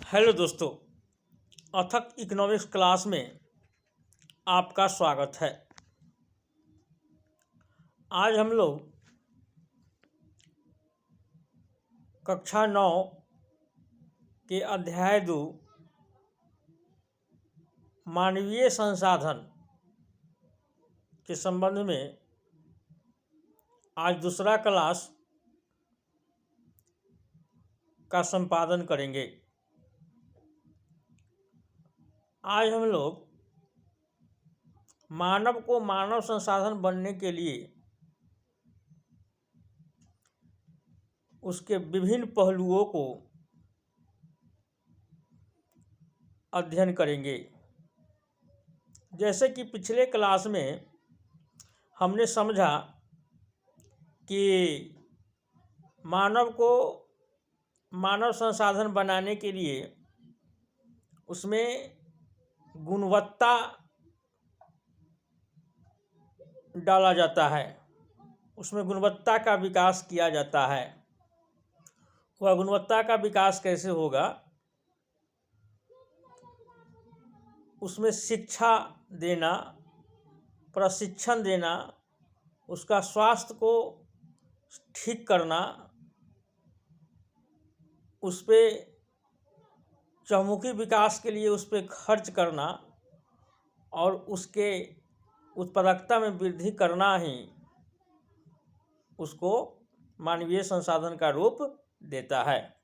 Hello दोस्तों, अथक economics class में आपका स्वागत है। आज हम लोग कक्षा 9 के अध्याय 2 मानवीय संसाधन के संबंध में आज दूसरा क्लास का संपादन करेंगे। आज हम लोग मानव को मानव संसाधन बनने के लिए उसके विभिन्न पहलुओं को अध्ययन करेंगे। जैसे कि पिछले क्लास में हमने समझा कि मानव को मानव संसाधन बनाने के लिए उसमें गुणवत्ता डाला जाता है, उसमें गुणवत्ता का विकास किया जाता है। वह गुणवत्ता का विकास कैसे होगा? उसमें शिक्षा देना, प्रशिक्षण देना, उसका स्वास्थ्य को ठीक करना, उस पर चहुमुखी विकास के लिए उस पर खर्च करना और उसके उत्पादकता में वृद्धि करना ही उसको मानवीय संसाधन का रूप देता है।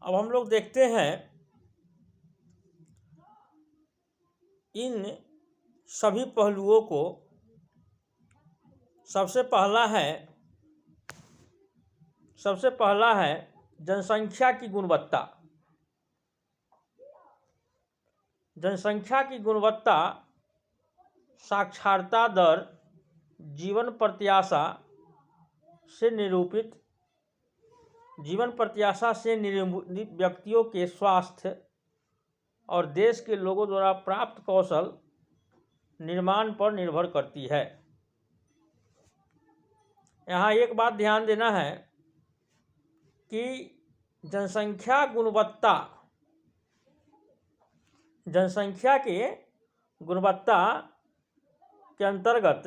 अब हम लोग देखते हैं इन सभी पहलुओं को। सबसे पहला है जनसंख्या की गुणवत्ता। जनसंख्या की गुणवत्ता साक्षरता दर, जीवन प्रत्याशा से निरूपित व्यक्तियों के स्वास्थ्य और देश के लोगों द्वारा प्राप्त कौशल निर्माण पर निर्भर करती है। यहाँ एक बात ध्यान देना है कि जनसंख्या के गुणवत्ता के अंतर्गत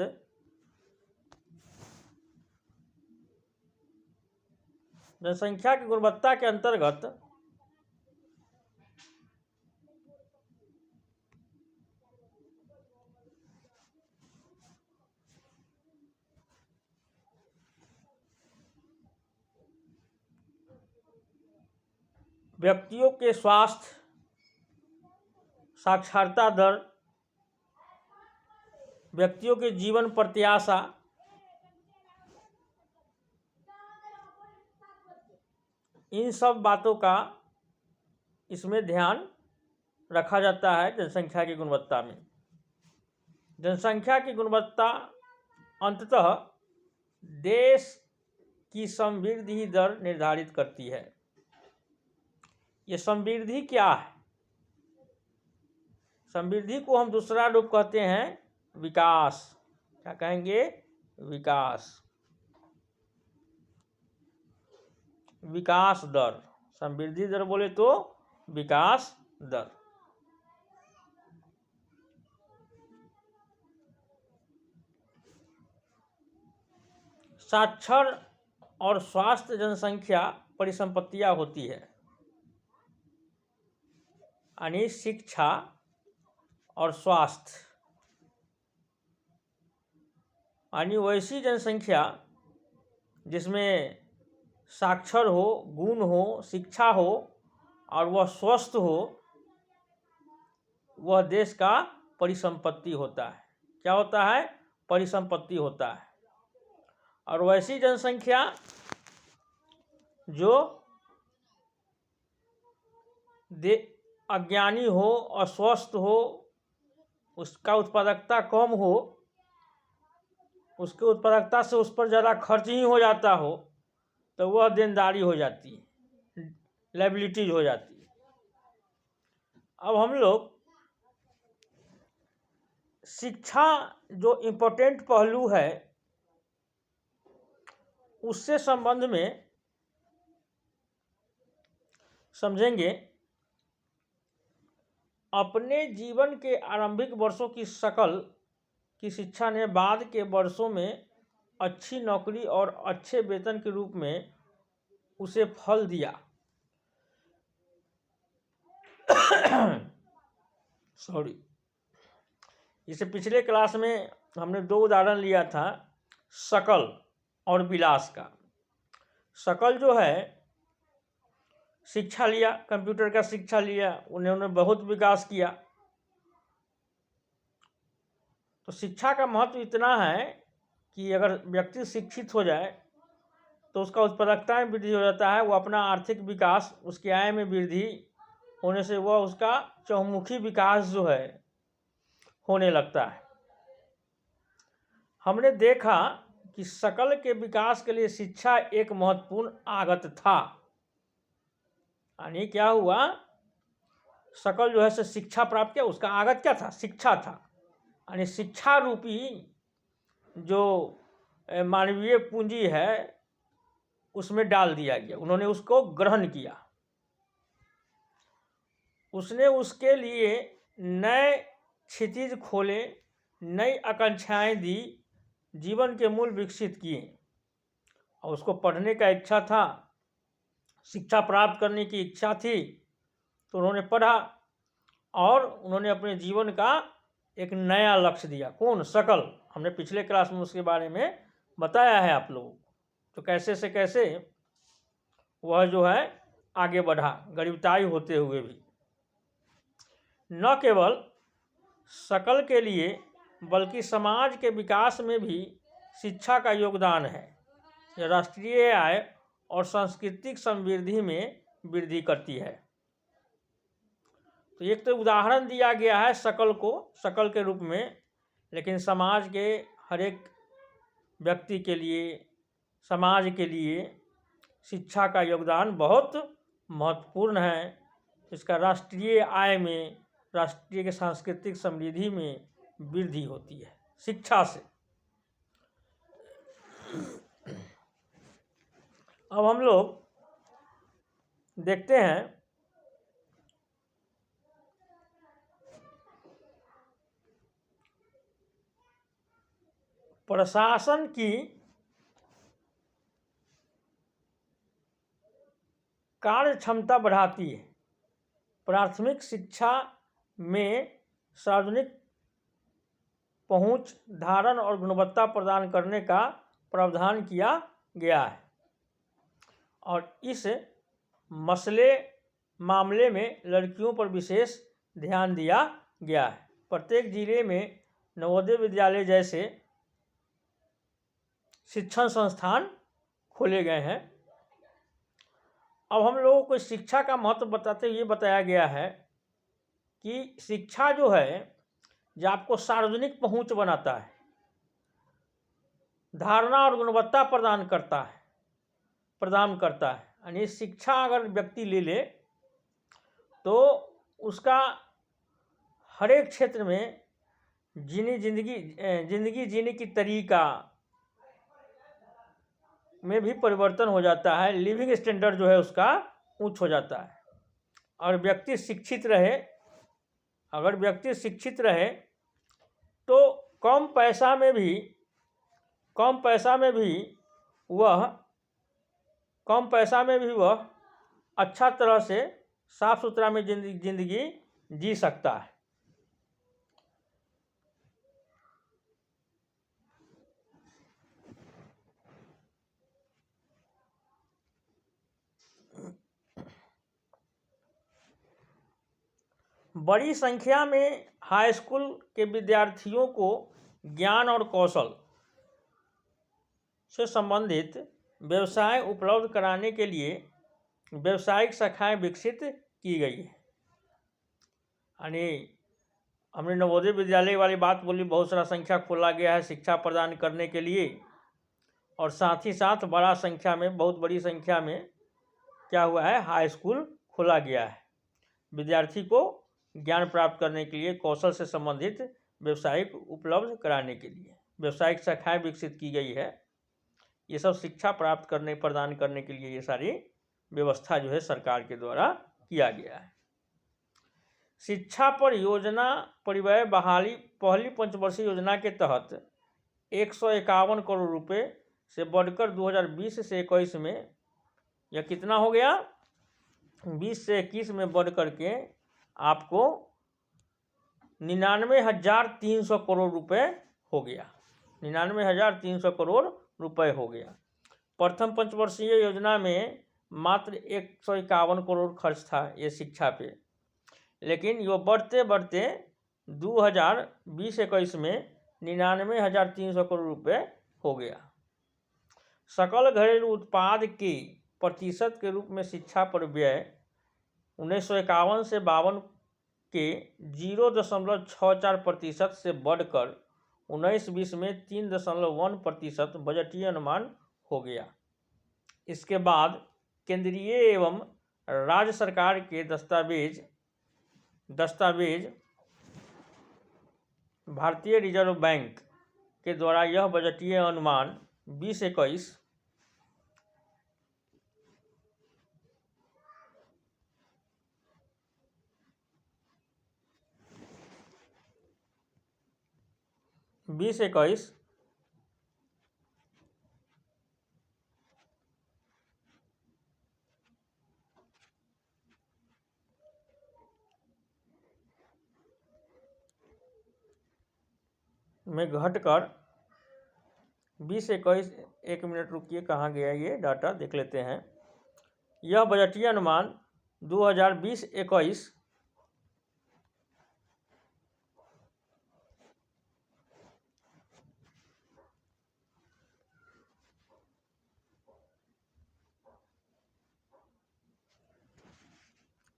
व्यक्तियों के स्वास्थ्य, साक्षरता दर, व्यक्तियों के जीवन प्रत्याशा, इन सब बातों का इसमें ध्यान रखा जाता है जनसंख्या की गुणवत्ता में। जनसंख्या की गुणवत्ता अंततः देश की समृद्धि दर निर्धारित करती है। ये समृद्धि क्या है? समृद्धि को हम दूसरा रूप कहते हैं विकास। क्या कहेंगे? विकास दर। समृद्धि दर बोले तो विकास दर। साक्षर और स्वास्थ्य जनसंख्या परिसंपत्तियां होती है, यानी शिक्षा और स्वास्थ्य, यानी वैसी जनसंख्या जिसमें साक्षर हो, गुण हो, शिक्षा हो और वह स्वस्थ हो, वह देश का परिसंपत्ति होता है। क्या होता है? परिसंपत्ति होता है। और वैसी जनसंख्या जो अज्ञानी हो, अस्वस्थ हो, उसका उत्पादकता कम हो, उसके उत्पादकता से उस पर ज़्यादा खर्च ही हो जाता हो, तो वह देनदारी हो जाती है, लायबिलिटीज हो जाती है। अब हम लोग शिक्षा जो इम्पोर्टेंट पहलू है उससे संबंध में समझेंगे। अपने जीवन के आरंभिक वर्षों की शकल की शिक्षा ने बाद के वर्षों में अच्छी नौकरी और अच्छे वेतन के रूप में उसे फल दिया। सॉरी, इसे पिछले क्लास में हमने 2 उदाहरण लिया था, शकल और विलास का। शकल जो है शिक्षा लिया, कंप्यूटर का शिक्षा लिया, उन्होंने बहुत विकास किया। तो शिक्षा का महत्व इतना है कि अगर व्यक्ति शिक्षित हो जाए तो उसका उत्पादकता में वृद्धि हो जाता है, वो अपना आर्थिक विकास, उसकी आय में वृद्धि होने से वह उसका चहुमुखी विकास जो है होने लगता है। हमने देखा कि शकल के विकास के लिए शिक्षा एक महत्वपूर्ण आगत था। यानी क्या हुआ, शकल जो है से शिक्षा प्राप्त किया, उसका आगत क्या था, शिक्षा था। यानी शिक्षा रूपी जो मानवीय पूंजी है उसमें डाल दिया गया, उन्होंने उसको ग्रहण किया, उसने उसके लिए नए क्षितिज खोले, नई आकांक्षाएं दी, जीवन के मूल विकसित किए। और उसको पढ़ने का इच्छा था, शिक्षा प्राप्त करने की इच्छा थी, तो उन्होंने पढ़ा और उन्होंने अपने जीवन का एक नया लक्ष्य दिया। कौन? शकल। हमने पिछले क्लास में उसके बारे में बताया है आप लोगों को। तो कैसे से कैसे वह जो है आगे बढ़ा, गरीबताई होते हुए भी। न केवल शकल के लिए बल्कि समाज के विकास में भी शिक्षा का योगदान है। यह राष्ट्रीय आय और सांस्कृतिक समृद्धि में वृद्धि करती है। तो एक तो उदाहरण दिया गया है शकल को, शकल के रूप में, लेकिन समाज के हर एक व्यक्ति के लिए, समाज के लिए शिक्षा का योगदान बहुत महत्वपूर्ण है। इसका राष्ट्रीय आय में, राष्ट्रीय के सांस्कृतिक समृद्धि में वृद्धि होती है शिक्षा से। अब हम लोग देखते हैं प्रशासन की कार्य क्षमता बढ़ाती है। प्राथमिक शिक्षा में सार्वजनिक पहुंच, धारण और गुणवत्ता प्रदान करने का प्रावधान किया गया है और इस मामले में लड़कियों पर विशेष ध्यान दिया गया है। प्रत्येक जिले में नवोदय विद्यालय जैसे शिक्षण संस्थान खोले गए हैं। अब हम लोगों को शिक्षा का महत्व बताते हुए बताया गया है कि शिक्षा जो है जो आपको सार्वजनिक पहुंच बनाता है, धारणा और गुणवत्ता प्रदान करता है। यानी शिक्षा अगर व्यक्ति ले ले तो उसका हर एक क्षेत्र में जिंदगी जीने की तरीका में भी परिवर्तन हो जाता है। लिविंग स्टैंडर्ड जो है उसका ऊंच हो जाता है। और व्यक्ति शिक्षित रहे, अगर व्यक्ति शिक्षित रहे तो कम पैसा में भी वह अच्छा तरह से साफ सुथरा में जिंदगी जी सकता है। बड़ी संख्या में हाई स्कूल के विद्यार्थियों को ज्ञान और कौशल से संबंधित व्यवसाय उपलब्ध कराने के लिए व्यावसायिक शाखाएं विकसित की गई है। यानी हमने नवोदय विद्यालय वाली बात बोली, बहुत सारा संख्या खोला गया है शिक्षा प्रदान करने के लिए, और साथ ही साथ बहुत बड़ी संख्या में क्या हुआ है, हाई स्कूल खोला गया है विद्यार्थी को ज्ञान प्राप्त करने के लिए, कौशल से संबंधित व्यवसायिक उपलब्ध कराने के लिए व्यावसायिक शाखाएं विकसित की गई है। ये सब शिक्षा प्रदान करने के लिए ये सारी व्यवस्था जो है सरकार के द्वारा किया गया है। शिक्षा पर योजना परिव्यय बहाली पहली पंचवर्षीय योजना के तहत 151 करोड़ रुपए से बढ़कर 2020 से 21 में यह कितना हो गया, 20 से 21 में बढ़ करके आपको 99,300 करोड़ रुपए हो गया। 99,300 करोड़ रुपए हो गया। प्रथम पंचवर्षीय योजना में मात्र 151 करोड़ खर्च था ये शिक्षा पे, लेकिन ये बढ़ते बढ़ते 2020-21 में 99,300 करोड़ रुपए हो गया। सकल घरेलू उत्पाद के प्रतिशत के रूप में शिक्षा पर व्यय 1951 से 52 के 0.64% से बढ़कर 19-20 में 3.1% बजटीय अनुमान हो गया। इसके बाद केंद्रीय एवं राज्य सरकार के दस्तावेज भारतीय रिजर्व बैंक के द्वारा यह बजटीय अनुमान 20-21 में घटकर 20-21, एक मिनट रुकिए, कहाँ गया ये डाटा, देख लेते हैं। यह बजटीय अनुमान 2020-21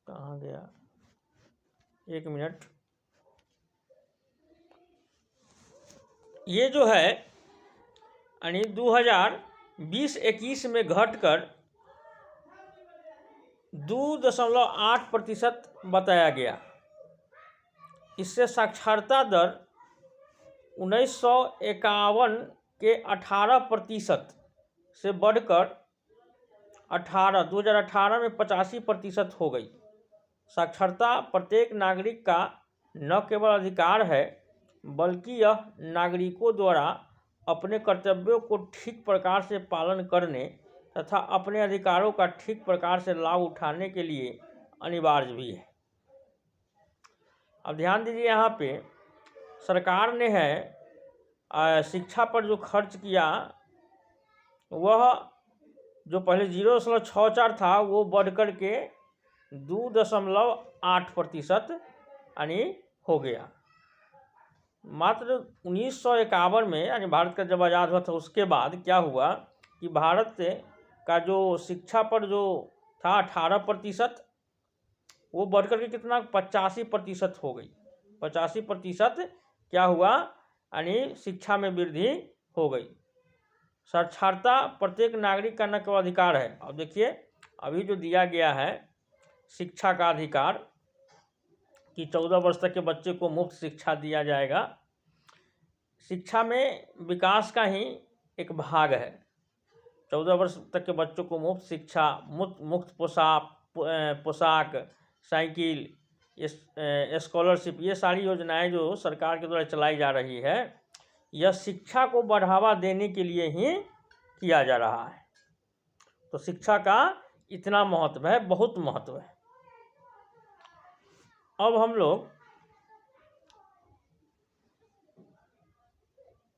कहाँ गया, एक मिनट, ये जो है यानी 2020-21 में घटकर 2.8% बताया गया। इससे साक्षरता दर 1951 के 18% से बढ़कर 2018 में 85% हो गई। साक्षरता प्रत्येक नागरिक का न केवल अधिकार है, बल्कि यह नागरिकों द्वारा अपने कर्तव्यों को ठीक प्रकार से पालन करने तथा अपने अधिकारों का ठीक प्रकार से लाभ उठाने के लिए अनिवार्य भी है। अब ध्यान दीजिए, यहाँ पे सरकार ने है शिक्षा पर जो खर्च किया, वह जो पहले 0.64 था वो बढ़ कर के 2.8% यानी हो गया। मात्र 1951 में यानी भारत का जब आज़ाद हुआ था उसके बाद क्या हुआ कि भारत का जो शिक्षा पर जो था 18%, वो बढ़ कर के कितना 85% हो गई। 85% क्या हुआ यानी शिक्षा में वृद्धि हो गई। साक्षरता प्रत्येक नागरिक का न केवल अधिकार है। अब देखिए, अभी जो दिया गया है शिक्षा का अधिकार कि 14 वर्ष तक के बच्चे को मुफ्त शिक्षा दिया जाएगा, शिक्षा में विकास का ही एक भाग है। 14 वर्ष तक के बच्चों को मुफ्त शिक्षा, मुफ्त पोशाक, साइकिल, स्कॉलरशिप, ये सारी योजनाएं जो सरकार के द्वारा चलाई जा रही है, यह शिक्षा को बढ़ावा देने के लिए ही किया जा रहा है। तो शिक्षा का इतना महत्व है, बहुत महत्व है। अब हम लोग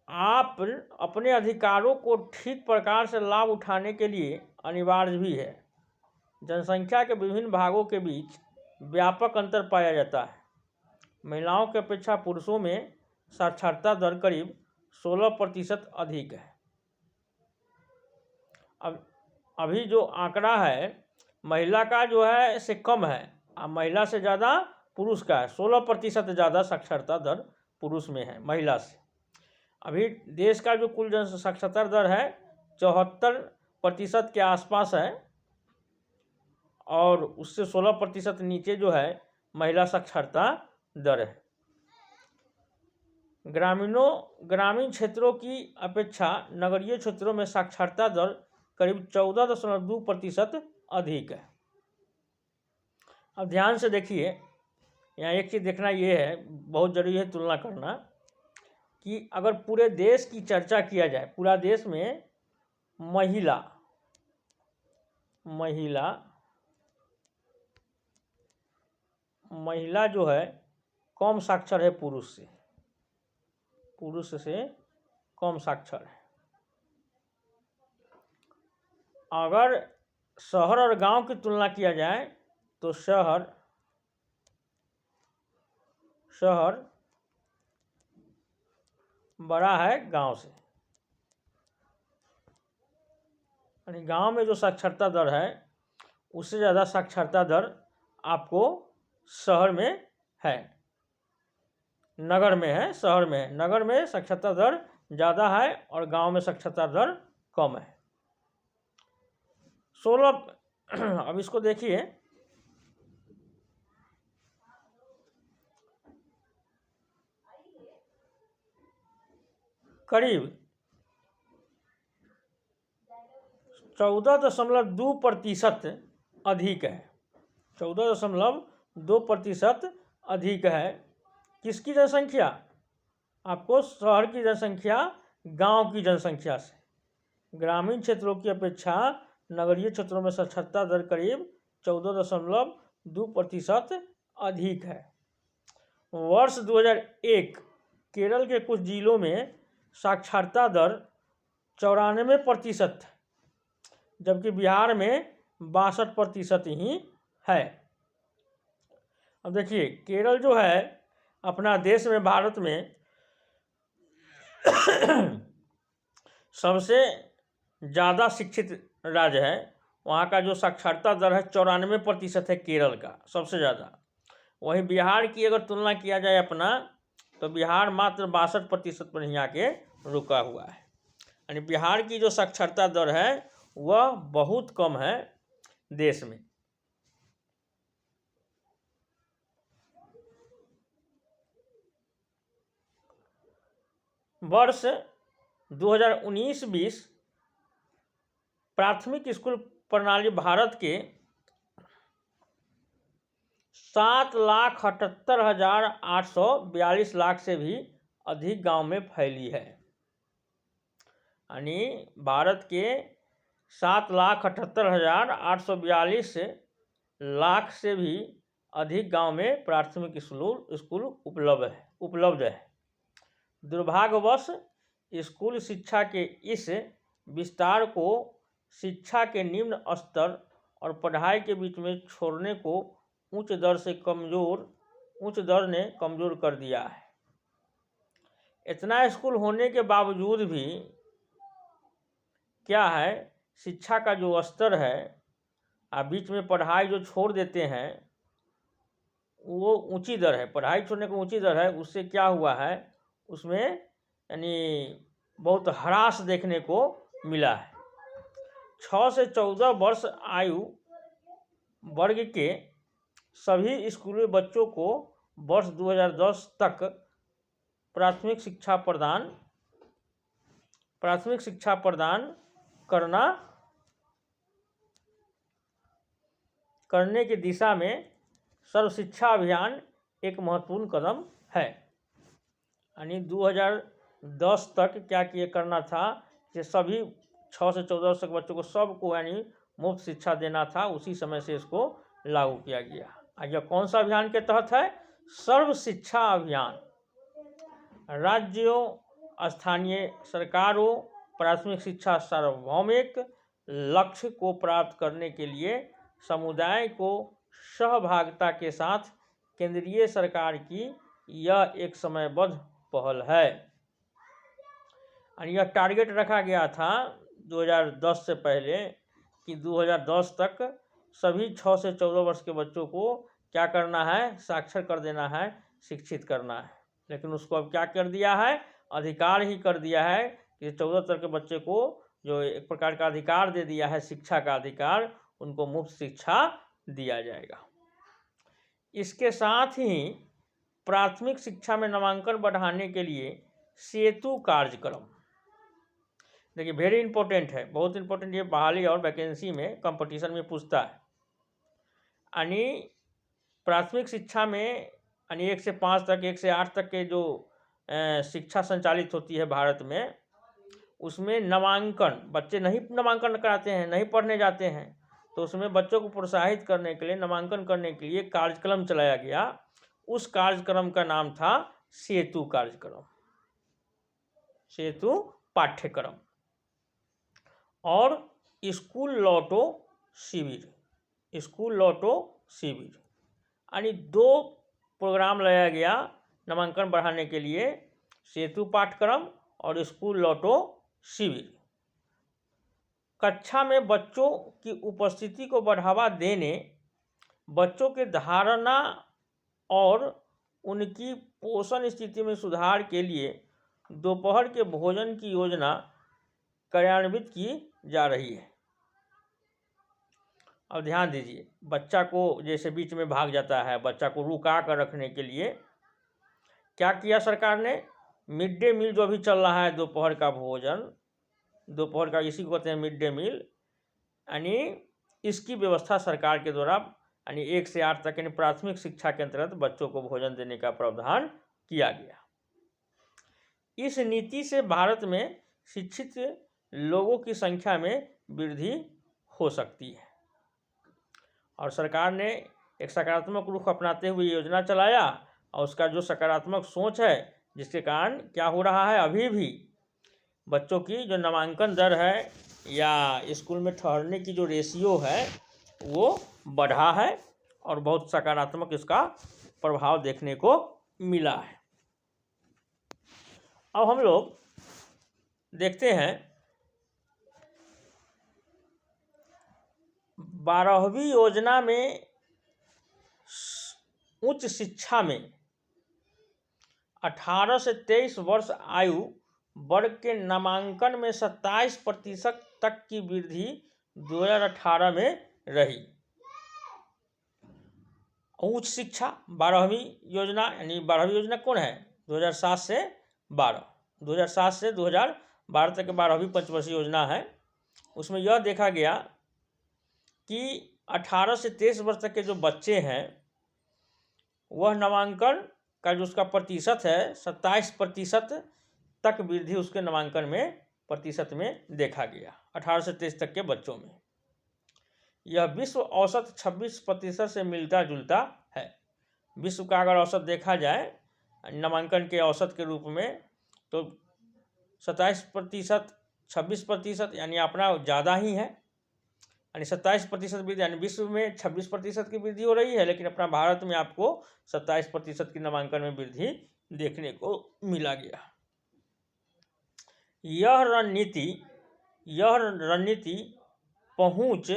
आप अपने अधिकारों को ठीक प्रकार से लाभ उठाने के लिए अनिवार्य भी है। जनसंख्या के विभिन्न भागों के बीच व्यापक अंतर पाया जाता है। महिलाओं की अपेक्षा पुरुषों में साक्षरता दर करीब 16% अधिक है। अब अभी जो आंकड़ा है महिला का जो है से कम है, अब महिला से ज़्यादा पुरुष का है। 16% ज़्यादा साक्षरता दर पुरुष में है महिला से। अभी देश का जो कुल जन साक्षरता दर है 74% के आसपास है, और उससे 16% नीचे जो है महिला साक्षरता दर है। ग्रामीण क्षेत्रों की अपेक्षा नगरीय क्षेत्रों में साक्षरता दर करीब 14.2% अधिक है। अब ध्यान से देखिए, यहाँ एक चीज़ देखना ये है, बहुत ज़रूरी है तुलना करना, कि अगर पूरे देश की चर्चा किया जाए, पूरा देश में महिला महिला महिला जो है कम साक्षर है पुरुष से कम साक्षर है। अगर शहर और गांव की तुलना किया जाए तो शहर बड़ा है गांव से, यानी गांव में जो साक्षरता दर है उससे ज़्यादा साक्षरता दर आपको शहर में है, नगर में है, शहर में है। नगर में साक्षरता दर ज़्यादा है और गांव में साक्षरता दर कम है। 16 अब इसको देखिए, करीब 14.2% अधिक है, 14.2% अधिक है। किसकी जनसंख्या? आपको शहर की जनसंख्या गांव की जनसंख्या से। ग्रामीण क्षेत्रों की अपेक्षा नगरीय क्षेत्रों में साक्षरता दर करीब 14.2% अधिक है। वर्ष 2001 केरल के कुछ जिलों में साक्षरता दर 94% है, जबकि बिहार में 62% ही है। अब देखिए, केरल जो है अपना देश में, भारत में सबसे ज़्यादा शिक्षित राज्य है। वहाँ का जो साक्षरता दर है 94% है केरल का, सबसे ज़्यादा। वहीं बिहार की अगर तुलना किया जाए अपना, तो बिहार मात्र 62% पर ही आके रुका हुआ है। यानी बिहार की जो साक्षरता दर है वह बहुत कम है देश में। वर्ष 2019-20 प्राथमिक स्कूल प्रणाली भारत के 7,78,842 लाख से भी अधिक गांव में फैली है। यानी भारत के 7,78,842 लाख से भी अधिक गांव में प्राथमिक स्कूल उपलब्ध है। दुर्भाग्यवश स्कूल शिक्षा के इस विस्तार को शिक्षा के निम्न स्तर और पढ़ाई के बीच में छोड़ने को उच्च दर ने कमज़ोर कर दिया है। इतना स्कूल होने के बावजूद भी क्या है, शिक्षा का जो स्तर है, आप बीच में पढ़ाई जो छोड़ देते हैं, वो ऊंची दर है, पढ़ाई छोड़ने की ऊंची दर है। उससे क्या हुआ है, उसमें यानी बहुत ह्रास देखने को मिला है। 6 से 14 वर्ष आयु वर्ग के सभी स्कूली बच्चों को वर्ष 2010 तक प्राथमिक शिक्षा प्रदान करने की दिशा में सर्व शिक्षा अभियान एक महत्वपूर्ण कदम है। यानी 2010 तक क्या करना था कि सभी 6 से 14 वर्ष के बच्चों को सबको यानी मुफ्त शिक्षा देना था। उसी समय से इसको लागू किया गया। यह कौन सा अभियान के तहत है? सर्व शिक्षा अभियान। राज्यों, स्थानीय सरकारों प्राथमिक शिक्षा सार्वभौमिक लक्ष्य को प्राप्त करने के लिए समुदाय को सहभागिता के साथ केंद्रीय सरकार की यह एक समयबद्ध पहल है। और यह टारगेट रखा गया था 2010 से पहले कि 2010 तक सभी 6 से 14 वर्ष के बच्चों को क्या करना है? साक्षर कर देना है, शिक्षित करना है। लेकिन उसको अब क्या कर दिया है? अधिकार ही कर दिया है कि 14 तक के बच्चे को जो एक प्रकार का अधिकार दे दिया है, शिक्षा का अधिकार, उनको मुफ्त शिक्षा दिया जाएगा। इसके साथ ही प्राथमिक शिक्षा में नामांकन बढ़ाने के लिए सेतु कार्यक्रम, देखिए वेरी इंपॉर्टेंट है, बहुत इंपॉर्टेंट। ये बहाली और वैकेंसी में कंपटीशन में पूछता है। यानी प्राथमिक शिक्षा में यानी 1 से 5 तक, 1 से 8 तक के जो शिक्षा संचालित होती है भारत में, उसमें नामांकन, बच्चे नहीं नामांकन कराते हैं, नहीं पढ़ने जाते हैं, तो उसमें बच्चों को प्रोत्साहित करने के लिए, नामांकन करने के लिए कार्यक्रम चलाया गया। उस कार्यक्रम का नाम था सेतु कार्यक्रम, सेतु पाठ्यक्रम। और स्कूल लौटो शिविर, स्कूल लौटो शिविर, यानी 2 प्रोग्राम लाया गया नामांकन बढ़ाने के लिए, सेतु पाठ्यक्रम और स्कूल लौटो शिविर। कक्षा में बच्चों की उपस्थिति को बढ़ावा देने, बच्चों के धारणा और उनकी पोषण स्थिति में सुधार के लिए दोपहर के भोजन की योजना कार्यान्वित की जा रही है। अब ध्यान दीजिए, बच्चा को जैसे बीच में भाग जाता है, बच्चा को रुका कर रखने के लिए क्या किया सरकार ने? मिड डे मील जो अभी चल रहा है, दोपहर का भोजन, दोपहर का, इसी को कहते हैं मिड डे मील, यानी इसकी व्यवस्था सरकार के द्वारा यानी 1 से 8 तक यानी प्राथमिक शिक्षा के अंतर्गत बच्चों को भोजन देने का प्रावधान किया गया। इस नीति से भारत में शिक्षित लोगों की संख्या में वृद्धि हो सकती है। और सरकार ने एक सकारात्मक रुख अपनाते हुए योजना चलाया, और उसका जो सकारात्मक सोच है, जिसके कारण क्या हो रहा है, अभी भी बच्चों की जो नामांकन दर है या स्कूल में ठहरने की जो रेशियो है वो बढ़ा है, और बहुत सकारात्मक इसका प्रभाव देखने को मिला है। अब हम लोग देखते हैं 12वीं योजना में उच्च शिक्षा में 18 से 23 वर्ष आयु वर्ग के नामांकन में 27% तक की वृद्धि 2018 में रही। उच्च शिक्षा 12वीं योजना, यानी 12वीं योजना कौन है? 2007 से 2012 तक 12वीं पंचवर्षीय योजना है। उसमें यह देखा गया कि 18 से 23 वर्ष तक के जो बच्चे हैं, वह नामांकन का जो उसका प्रतिशत है 27% तक वृद्धि उसके नामांकन में प्रतिशत में देखा गया 18 से 23 तक के बच्चों में। यह विश्व औसत 26% से मिलता जुलता है। विश्व का अगर औसत देखा जाए नामांकन के औसत के रूप में, तो 27%, 26%, यानी अपना ज़्यादा ही है, यानी 27% वृद्धि, यानी विश्व में 26% की वृद्धि हो रही है, लेकिन अपना भारत में आपको 27% की नामांकन में वृद्धि देखने को मिला गया। यह रणनीति पहुंच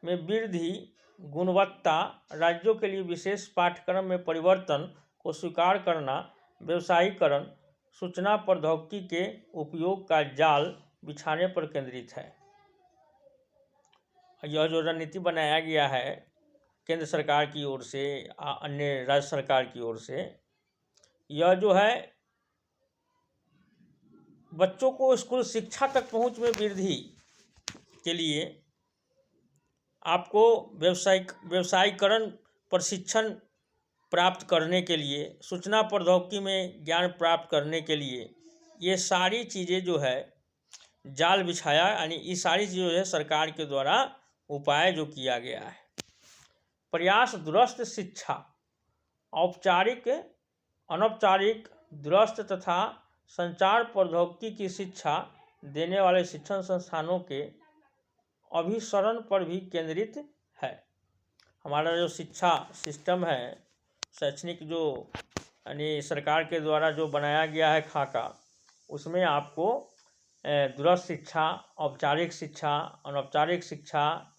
में वृद्धि, गुणवत्ता, राज्यों के लिए विशेष पाठ्यक्रम में परिवर्तन को स्वीकार करना, व्यवसायीकरण, सूचना प्रौद्योगिकी के उपयोग का जाल बिछाने पर केंद्रित है। यह जो रणनीति बनाया गया है केंद्र सरकार की ओर से, अन्य राज्य सरकार की ओर से, यह जो है बच्चों को स्कूल शिक्षा तक पहुंच में वृद्धि के लिए आपको व्यवसायीकरण प्रशिक्षण प्राप्त करने के लिए, सूचना प्रौद्योगिकी में ज्ञान प्राप्त करने के लिए, ये सारी चीज़ें जो है जाल बिछाया, यानी ये सारी चीज़ें जो है सरकार के द्वारा उपाय जो किया गया है। प्रयास दूरस्थ शिक्षा, औपचारिक, अनौपचारिक, दूरस्थ तथा संचार प्रौद्योगिकी की शिक्षा देने वाले शिक्षण संस्थानों के अभिसरण पर भी केंद्रित है। हमारा जो शिक्षा सिस्टम है, शैक्षणिक जो यानी सरकार के द्वारा जो बनाया गया है खाका, उसमें आपको दूरस्थ शिक्षा, औपचारिक शिक्षा, अनौपचारिक शिक्षा,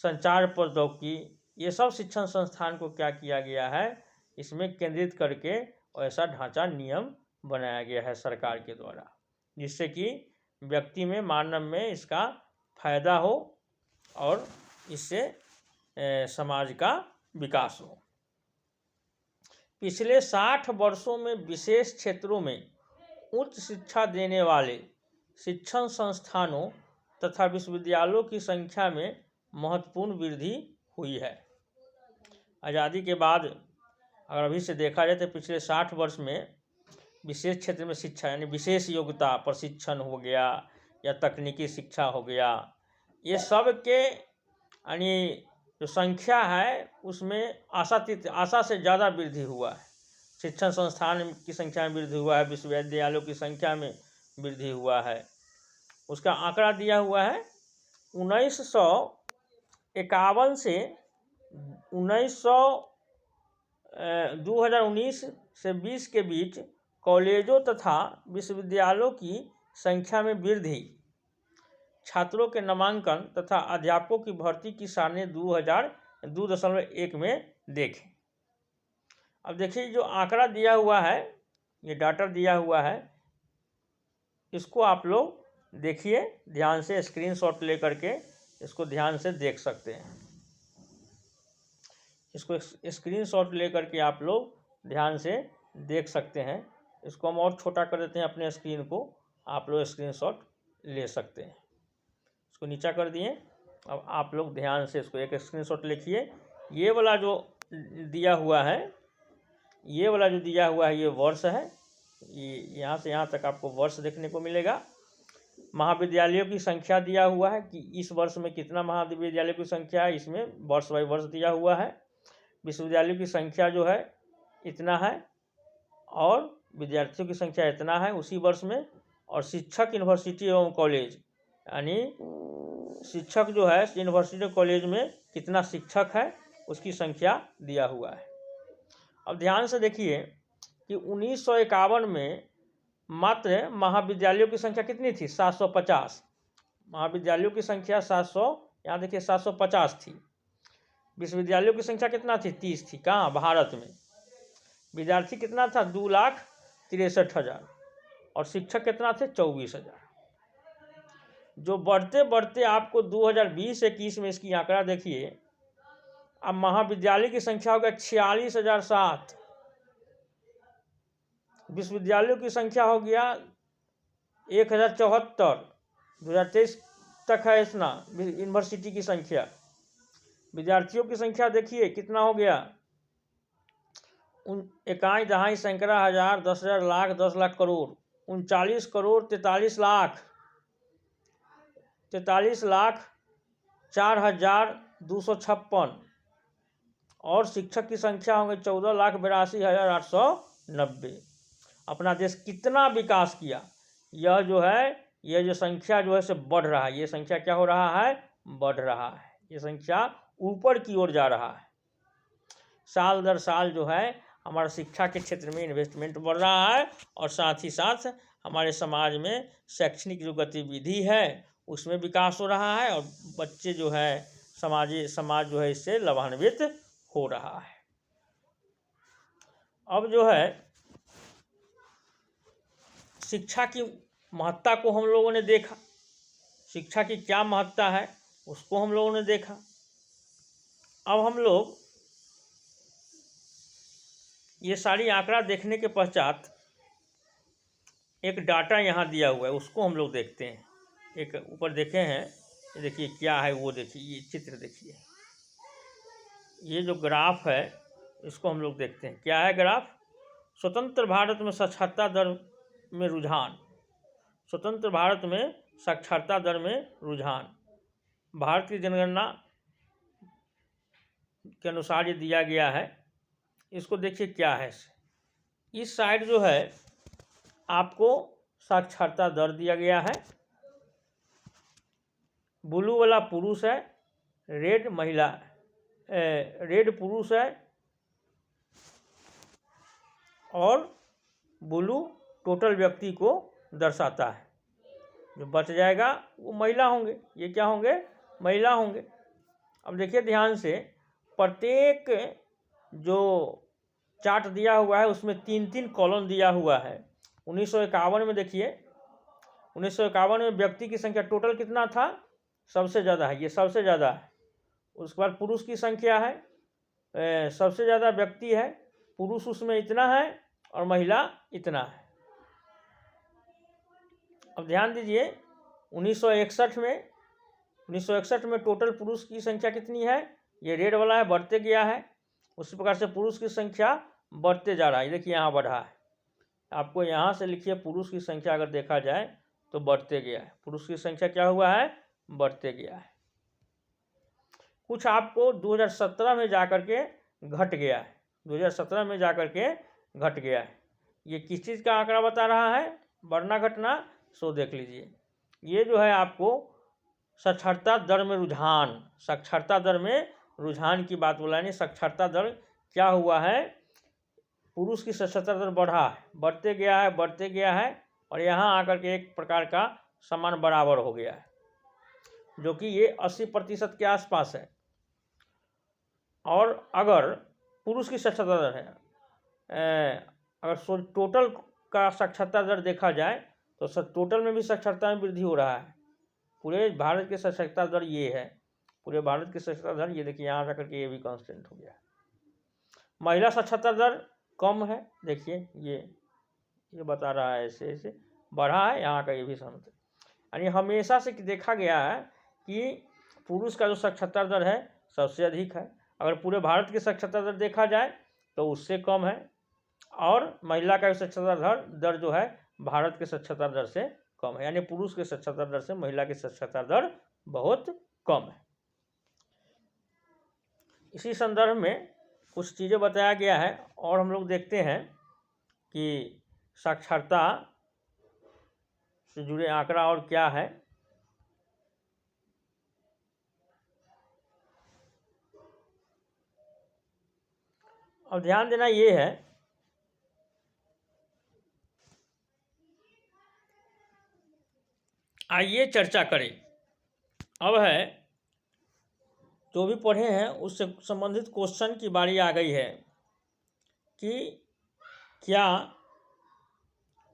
संचार प्रौद्योगिकी, ये सब शिक्षण संस्थान को क्या किया गया है, इसमें केंद्रित करके ऐसा ढांचा नियम बनाया गया है सरकार के द्वारा, जिससे कि व्यक्ति में, मानव में इसका फायदा हो और इससे समाज का विकास हो। पिछले 60 वर्षों में विशेष क्षेत्रों में उच्च शिक्षा देने वाले शिक्षण संस्थानों तथा विश्वविद्यालयों की संख्या में महत्वपूर्ण वृद्धि हुई है। आज़ादी के बाद अगर अभी से देखा जाए तो पिछले 60 वर्ष में विशेष क्षेत्र में शिक्षा यानी विशेष योग्यता प्रशिक्षण हो गया या तकनीकी शिक्षा हो गया, ये सब के यानी जो संख्या है उसमें आशा से ज़्यादा वृद्धि हुआ है। शिक्षण संस्थान की संख्या में वृद्धि हुआ है, विश्वविद्यालयों की संख्या में वृद्धि हुआ है। उसका आंकड़ा दिया हुआ है 1951 से 2019 से 20 के बीच कॉलेजों तथा विश्वविद्यालयों की संख्या में वृद्धि, छात्रों के नामांकन तथा अध्यापकों की भर्ती की सारणी 2.1 में देखें। अब देखिए जो आंकड़ा दिया हुआ है, ये डाटा दिया हुआ है, इसको आप लोग देखिए ध्यान से, स्क्रीनशॉट लेकर के इसको ध्यान से देख सकते हैं। इसको स्क्रीनशॉट लेकर के आप लोग ध्यान से देख सकते हैं। इसको हम और छोटा कर देते हैं अपने स्क्रीन को, आप लोग स्क्रीनशॉट ले सकते हैं। इसको नीचा कर दिए। अब आप लोग ध्यान से इसको एक स्क्रीनशॉट लिखिए। ये वाला जो दिया हुआ है, ये वर्ष है। ये यहाँ से यहाँ तक आपको वर्ष देखने को मिलेगा। महाविद्यालयों की संख्या दिया हुआ है कि इस वर्ष में कितना महाविद्यालयों की संख्या है, इसमें वर्ष बाई वर्ष दिया हुआ है। विश्वविद्यालयों की संख्या जो है इतना है और विद्यार्थियों की संख्या इतना है उसी वर्ष में। और शिक्षक यूनिवर्सिटी एवं कॉलेज यानी शिक्षक जो है यूनिवर्सिटी कॉलेज में कितना शिक्षक है उसकी संख्या दिया हुआ है। अब ध्यान से देखिए कि 1951 में मात्र महाविद्यालयों की संख्या कितनी थी? 750। महाविद्यालयों की संख्या 700, यहाँ देखिए 750 थी। विश्वविद्यालयों की संख्या कितना थी? 30 थी। कहाँ? भारत में। विद्यार्थी कितना था? 2,63,000 और शिक्षक कितना थे? 24,000। जो बढ़ते बढ़ते आपको 2020-21 में इसकी आंकड़ा देखिए, अब महाविद्यालय की संख्या हो गया 46,007, विश्वविद्यालयों की संख्या हो गया 1,074। 2023 तक है इतना यूनिवर्सिटी की संख्या। विद्यार्थियों की संख्या देखिए कितना हो गया, 1 दहाई सैकड़ा हज़ार 10,000 लाख 10 लाख करोड़ 39 करोड़ 43 लाख 4,256। और शिक्षक की संख्या होंगे 14,82,890। अपना देश कितना विकास किया, यह जो संख्या जो है से बढ़ रहा है। ये संख्या क्या हो रहा है? बढ़ रहा है। ये संख्या ऊपर की ओर जा रहा है। साल दर साल जो है हमारा शिक्षा के क्षेत्र में इन्वेस्टमेंट बढ़ रहा है और साथ ही साथ हमारे समाज में शैक्षणिक जो गतिविधि है उसमें विकास हो रहा है और बच्चे जो है समाज जो है इससे लाभान्वित हो रहा है। अब जो है शिक्षा की महत्ता को हम लोगों ने देखा, शिक्षा की क्या महत्ता है उसको हम लोगों ने देखा। अब हम लोग ये सारी आंकड़ा देखने के पश्चात एक डाटा यहाँ दिया हुआ है उसको हम लोग देखते हैं। एक ऊपर देखे हैं, ये देखिए क्या है, वो देखिए, ये चित्र देखिए, ये जो ग्राफ है इसको हम लोग देखते हैं। क्या है ग्राफ? स्वतंत्र भारत में साक्षरता दर में रुझान। स्वतंत्र भारत में साक्षरता दर में रुझान भारत की जनगणना के अनुसार ये दिया गया है। इसको देखिए क्या है। इस साइड जो है आपको साक्षरता दर दिया गया है। ब्लू वाला पुरुष है, रेड महिला, रेड पुरुष है और ब्लू टोटल व्यक्ति को दर्शाता है। जो बच जाएगा वो महिला होंगे। ये क्या होंगे? महिला होंगे। अब देखिए ध्यान से, प्रत्येक जो चार्ट दिया हुआ है उसमें 3-3 कॉलम दिया हुआ है। 1951 में देखिए, 1951 में व्यक्ति की संख्या टोटल कितना था? सबसे ज़्यादा है, ये सबसे ज़्यादा है। उसके बाद पुरुष की संख्या है, सबसे ज़्यादा व्यक्ति है, पुरुष उसमें इतना है और महिला इतना है। अब ध्यान दीजिए 1961 में टोटल पुरुष की संख्या कितनी है? ये रेड वाला है, बढ़ते गया है। उसी प्रकार से पुरुष की संख्या बढ़ते जा रहा है। देखिए यहाँ बढ़ा है, आपको यहाँ से लिखिए पुरुष की संख्या अगर देखा जाए तो बढ़ते गया है। पुरुष की संख्या क्या हुआ है, बढ़ते गया है। कुछ आपको 2017 में जाकर के घट गया है, 2017 में जाकर के घट गया है। ये किस चीज़ का आंकड़ा बता रहा है, बढ़ना घटना, सो देख लीजिए। ये जो है आपको साक्षरता दर में रुझान, साक्षरता दर में रुझान की बात बोला, यानी साक्षरता दर क्या हुआ है, पुरुष की साक्षरता दर बढ़ा है, बढ़ते गया है, बढ़ते गया है, और यहाँ आकर के एक प्रकार का समान बराबर हो गया है, जो कि ये 80% के आसपास है। और अगर पुरुष की साक्षरता दर है, अगर टोटल का साक्षरता दर देखा जाए तो टोटल में भी साक्षरता में वृद्धि हो रहा है। पूरे भारत की साक्षरता दर ये है, पूरे भारत की साक्षरता दर ये देखिए, यहाँ जाकर के ये भी कांस्टेंट हो गया है। महिला साक्षरता दर कम है, देखिए ये बता रहा है, ऐसे ऐसे बढ़ा है, यहाँ का ये भी सहमत है। यानी हमेशा से देखा गया है कि पुरुष का जो साक्षरता दर है सबसे अधिक है। अगर पूरे भारत की साक्षरता दर देखा जाए तो उससे कम है, और महिला का साक्षरता दर जो है भारत के साक्षरता दर से कम है, यानी पुरुष के साक्षरता दर से महिला की साक्षरता दर बहुत कम है। इसी संदर्भ में कुछ चीज़ें बताया गया है, और हम लोग देखते हैं कि साक्षरता से जुड़े आंकड़ा और क्या है। अब ध्यान देना ये है, आइए चर्चा करें। अब है जो भी पढ़े हैं उससे संबंधित क्वेश्चन की बारी आ गई है कि क्या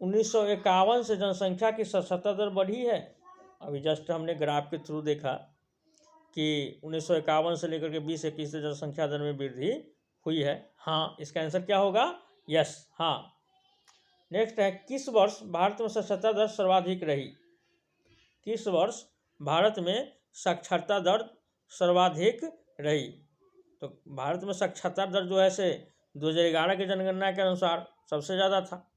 1951 से जनसंख्या की साक्षरता दर बढ़ी है। अभी जस्ट हमने ग्राफ के थ्रू देखा कि 1951 से लेकर के 2021 से जनसंख्या दर में वृद्धि हुई है। हाँ, इसका आंसर क्या होगा, यस, हाँ। नेक्स्ट है, किस वर्ष भारत में साक्षरता दर सर्वाधिक रही। किस वर्ष भारत में साक्षरता दर सर्वाधिक रही। तो भारत में साक्षरता दर जो है से 2011 की जनगणना के अनुसार सबसे ज़्यादा था,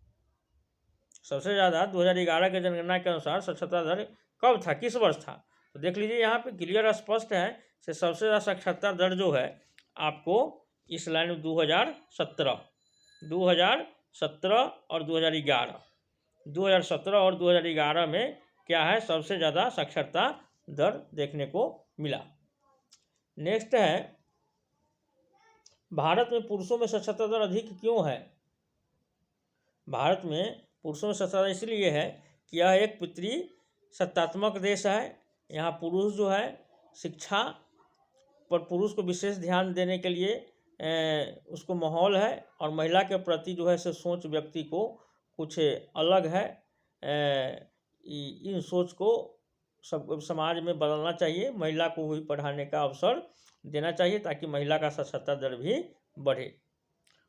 सबसे ज़्यादा 2011 के जनगणना के अनुसार साक्षरता दर कब था, किस वर्ष था। तो देख लीजिए यहाँ पे क्लियर स्पष्ट है कि सबसे ज़्यादा साक्षरता दर जो है आपको इस लाइन में 2017 और 2017 और 2011 में क्या है, सबसे ज़्यादा साक्षरता दर देखने को मिला। नेक्स्ट है, भारत में पुरुषों में साक्षरता दर अधिक क्यों है। भारत में पुरुषों में साक्षरता दर इसलिए है कि यह एक पितृ सत्तात्मक देश है। यहाँ पुरुष जो है शिक्षा पर पुरुष को विशेष ध्यान देने के लिए उसको माहौल है, और महिला के प्रति जो है से सोच व्यक्ति को कुछ अलग है। इन सोच को सब समाज में बदलना चाहिए, महिला को भी पढ़ाने का अवसर देना चाहिए ताकि महिला का साक्षरता दर भी बढ़े।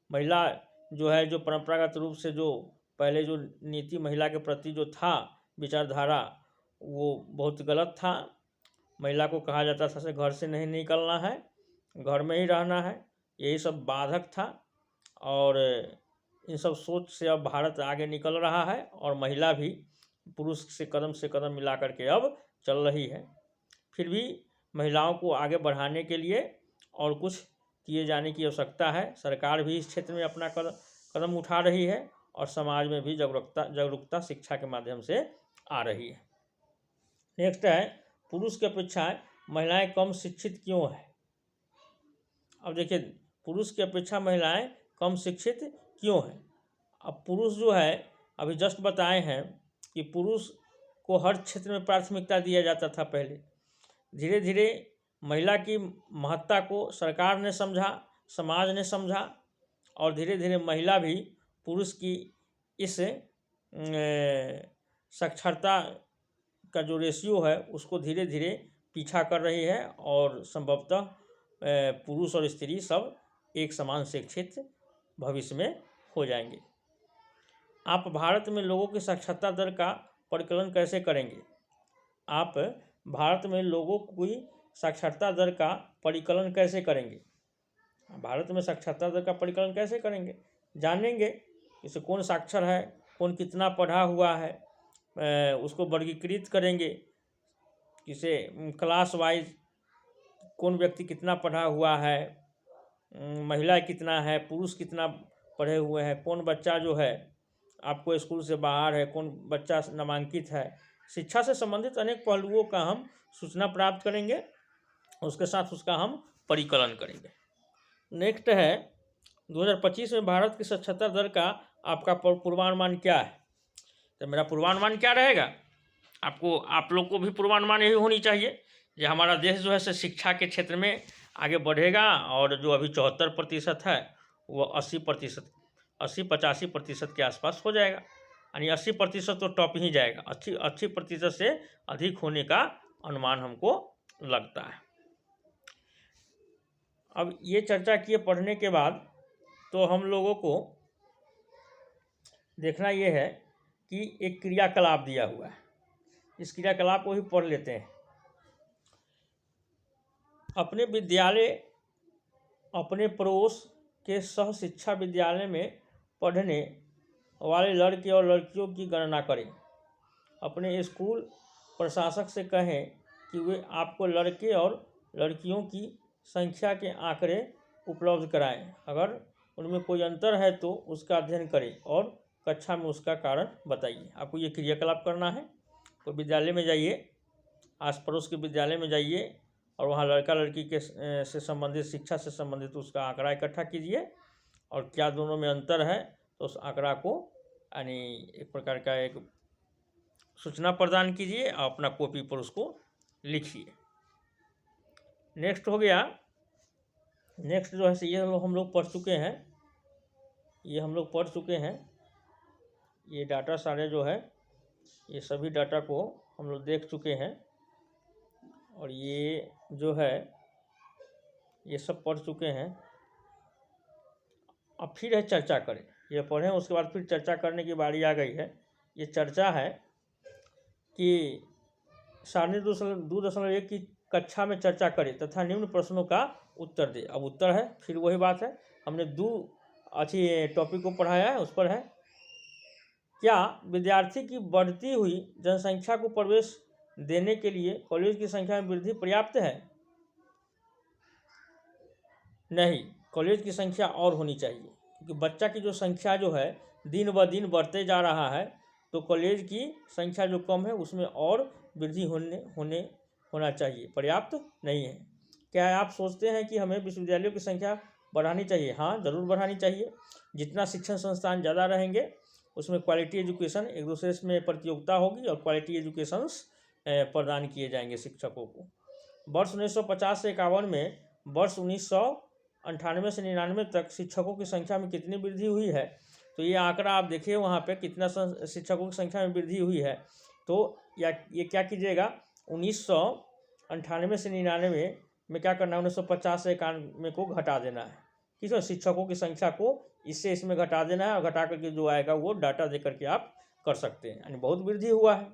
महिला जो है, जो परंपरागत रूप से जो पहले जो नीति महिला के प्रति जो था विचारधारा, वो बहुत गलत था। महिला को कहा जाता था से घर से नहीं निकलना है, घर में ही रहना है, यही सब बाधक था। और इन सब सोच से अब भारत आगे निकल रहा है, और महिला भी पुरुष से कदम मिला करके अब चल रही है। फिर भी महिलाओं को आगे बढ़ाने के लिए और कुछ किए जाने की आवश्यकता है। सरकार भी इस क्षेत्र में अपना कदम उठा रही है, और समाज में भी जागरूकता शिक्षा के माध्यम से आ रही है। नेक्स्ट है, पुरुष की अपेक्षा महिलाएं कम शिक्षित क्यों है। अब देखिए, पुरुष की अपेक्षा महिलाएं कम शिक्षित क्यों हैं। अब पुरुष जो है, अभी जस्ट बताए हैं कि पुरुष को हर क्षेत्र में प्राथमिकता दिया जाता था पहले। धीरे धीरे महिला की महत्ता को सरकार ने समझा, समाज ने समझा, और धीरे धीरे महिला भी पुरुष की इस साक्षरता का जो रेशियो है उसको धीरे धीरे पीछा कर रही है, और संभवतः पुरुष और स्त्री सब एक समान शिक्षित भविष्य में हो जाएंगे। आप भारत में लोगों की साक्षरता दर का परिकलन कैसे करेंगे। आप भारत में लोगों की साक्षरता दर का परिकलन कैसे करेंगे। भारत में साक्षरता दर का परिकलन कैसे करेंगे? जानेंगे इसे कौन साक्षर है, कौन कितना पढ़ा हुआ है, उसको वर्गीकृत करेंगे, किसे क्लास वाइज कौन व्यक्ति कितना पढ़ा हुआ है, महिला कितना है, पुरुष कितना पढ़े हुए हैं, कौन बच्चा जो है आपको स्कूल से बाहर है, कौन बच्चा नामांकित है। शिक्षा से संबंधित अनेक पहलुओं का हम सूचना प्राप्त करेंगे, उसके साथ उसका हम परिकलन करेंगे। नेक्स्ट है 2025 में भारत की साक्षरता दर का आपका पूर्वानुमान क्या है? तो मेरा पूर्वानुमान क्या रहेगा? आप लोग को भी पूर्वानुमान यही होनी चाहिए कि हमारा देश जो है से शिक्षा के क्षेत्र में आगे बढ़ेगा और जो अभी 74% है वो 80-85% के आसपास हो जाएगा, यानी 80% तो टॉप ही जाएगा। 80% से अधिक होने का अनुमान हमको लगता है। अब ये चर्चा किए पढ़ने के बाद तो हम लोगों को देखना ये है कि एक क्रियाकलाप दिया हुआ है, इस क्रियाकलाप को ही पढ़ लेते हैं। अपने विद्यालय, अपने पड़ोस के सह शिक्षा विद्यालय में पढ़ने वाले लड़के और लड़कियों की गणना करें। अपने स्कूल प्रशासक से कहें कि वे आपको लड़के और लड़कियों की संख्या के आंकड़े उपलब्ध कराएं। अगर उनमें कोई अंतर है तो उसका अध्ययन करें और कक्षा में उसका कारण बताइए। आपको ये क्रियाकलाप करना है। तो विद्यालय में जाइए, आस पड़ोस के विद्यालय में जाइए और वहाँ लड़का लड़की के से संबंधित, शिक्षा से संबंधित उसका आंकड़ा इकट्ठा कीजिए और क्या दोनों में अंतर है तो उस आंकड़ा को यानी एक प्रकार का एक सूचना प्रदान कीजिए और अपना कॉपी पर उसको लिखिए। नेक्स्ट हो गया, नेक्स्ट जो है ये हम लोग पढ़ चुके हैं, ये डाटा सारे जो है ये सभी डाटा को हम लोग देख चुके हैं और ये जो है ये सब पढ़ चुके हैं। अब फिर है चर्चा करें, ये पढ़ें उसके बाद फिर चर्चा करने की बारी आ गई है। ये चर्चा है कि सारणी 2.1 की कक्षा में चर्चा करें तथा निम्न प्रश्नों का उत्तर दे। अब उत्तर है, फिर वही बात है, हमने 2 अच्छी टॉपिक को पढ़ाया है, उस पर है क्या विद्यार्थी की बढ़ती हुई जनसंख्या को प्रवेश देने के लिए कॉलेज की संख्या में वृद्धि पर्याप्त है? नहीं, कॉलेज की संख्या और होनी चाहिए, क्योंकि बच्चा की जो संख्या जो है दिन ब दिन बढ़ते जा रहा है, तो कॉलेज की संख्या जो कम है उसमें और वृद्धि होना चाहिए, पर्याप्त नहीं है। क्या आप सोचते हैं कि हमें विश्वविद्यालयों की संख्या बढ़ानी चाहिए? हाँ, ज़रूर बढ़ानी चाहिए। जितना शिक्षण संस्थान ज़्यादा रहेंगे उसमें क्वालिटी एजुकेशन, एक दूसरे में प्रतियोगिता होगी और क्वालिटी एजुकेशंस प्रदान किए जाएंगे शिक्षकों को। वर्ष 1950 से 51 में वर्ष 1998 से 99 तक शिक्षकों की संख्या में कितनी वृद्धि हुई है? तो ये आंकड़ा आप देखिए वहाँ पे कितना शिक्षकों की संख्या में वृद्धि हुई है। तो ये क्या कीजिएगा, 1998 से 99 में क्या करना है, 1950 से 91 को घटा देना है। किस शिक्षकों की संख्या को इससे इसमें घटा देना है और घटा करके जो आएगा वो डाटा दे करके आप कर सकते हैं, यानी बहुत वृद्धि हुआ है।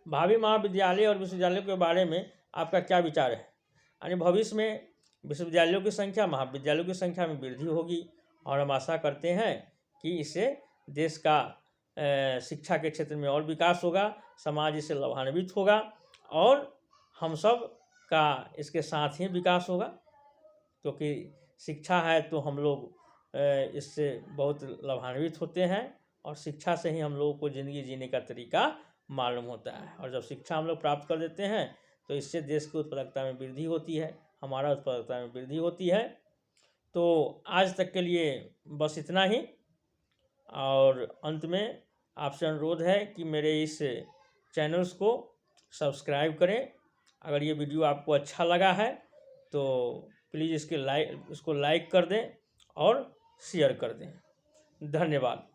भावी महाविद्यालय और विश्वविद्यालयों के बारे में आपका क्या विचार है? यानी भविष्य में विश्वविद्यालयों की संख्या, महाविद्यालयों की संख्या में वृद्धि होगी और हम आशा करते हैं कि इससे देश का शिक्षा के क्षेत्र में और विकास होगा, समाज इससे लाभान्वित होगा और हम सब का इसके साथ ही विकास होगा, क्योंकि शिक्षा है तो हम लोग इससे बहुत लाभान्वित होते हैं और शिक्षा से ही हम लोगों को ज़िंदगी जीने का तरीका मालूम होता है। और जब शिक्षा हम लोग प्राप्त कर देते हैं तो इससे देश की उत्पादकता में वृद्धि होती है, हमारा उत्पादकता में वृद्धि होती है। तो आज तक के लिए बस इतना ही, और अंत में आपसे अनुरोध है कि मेरे इस चैनल्स को सब्सक्राइब करें। अगर ये वीडियो आपको अच्छा लगा है तो प्लीज़ इसको लाइक कर दें और शेयर कर दें। धन्यवाद।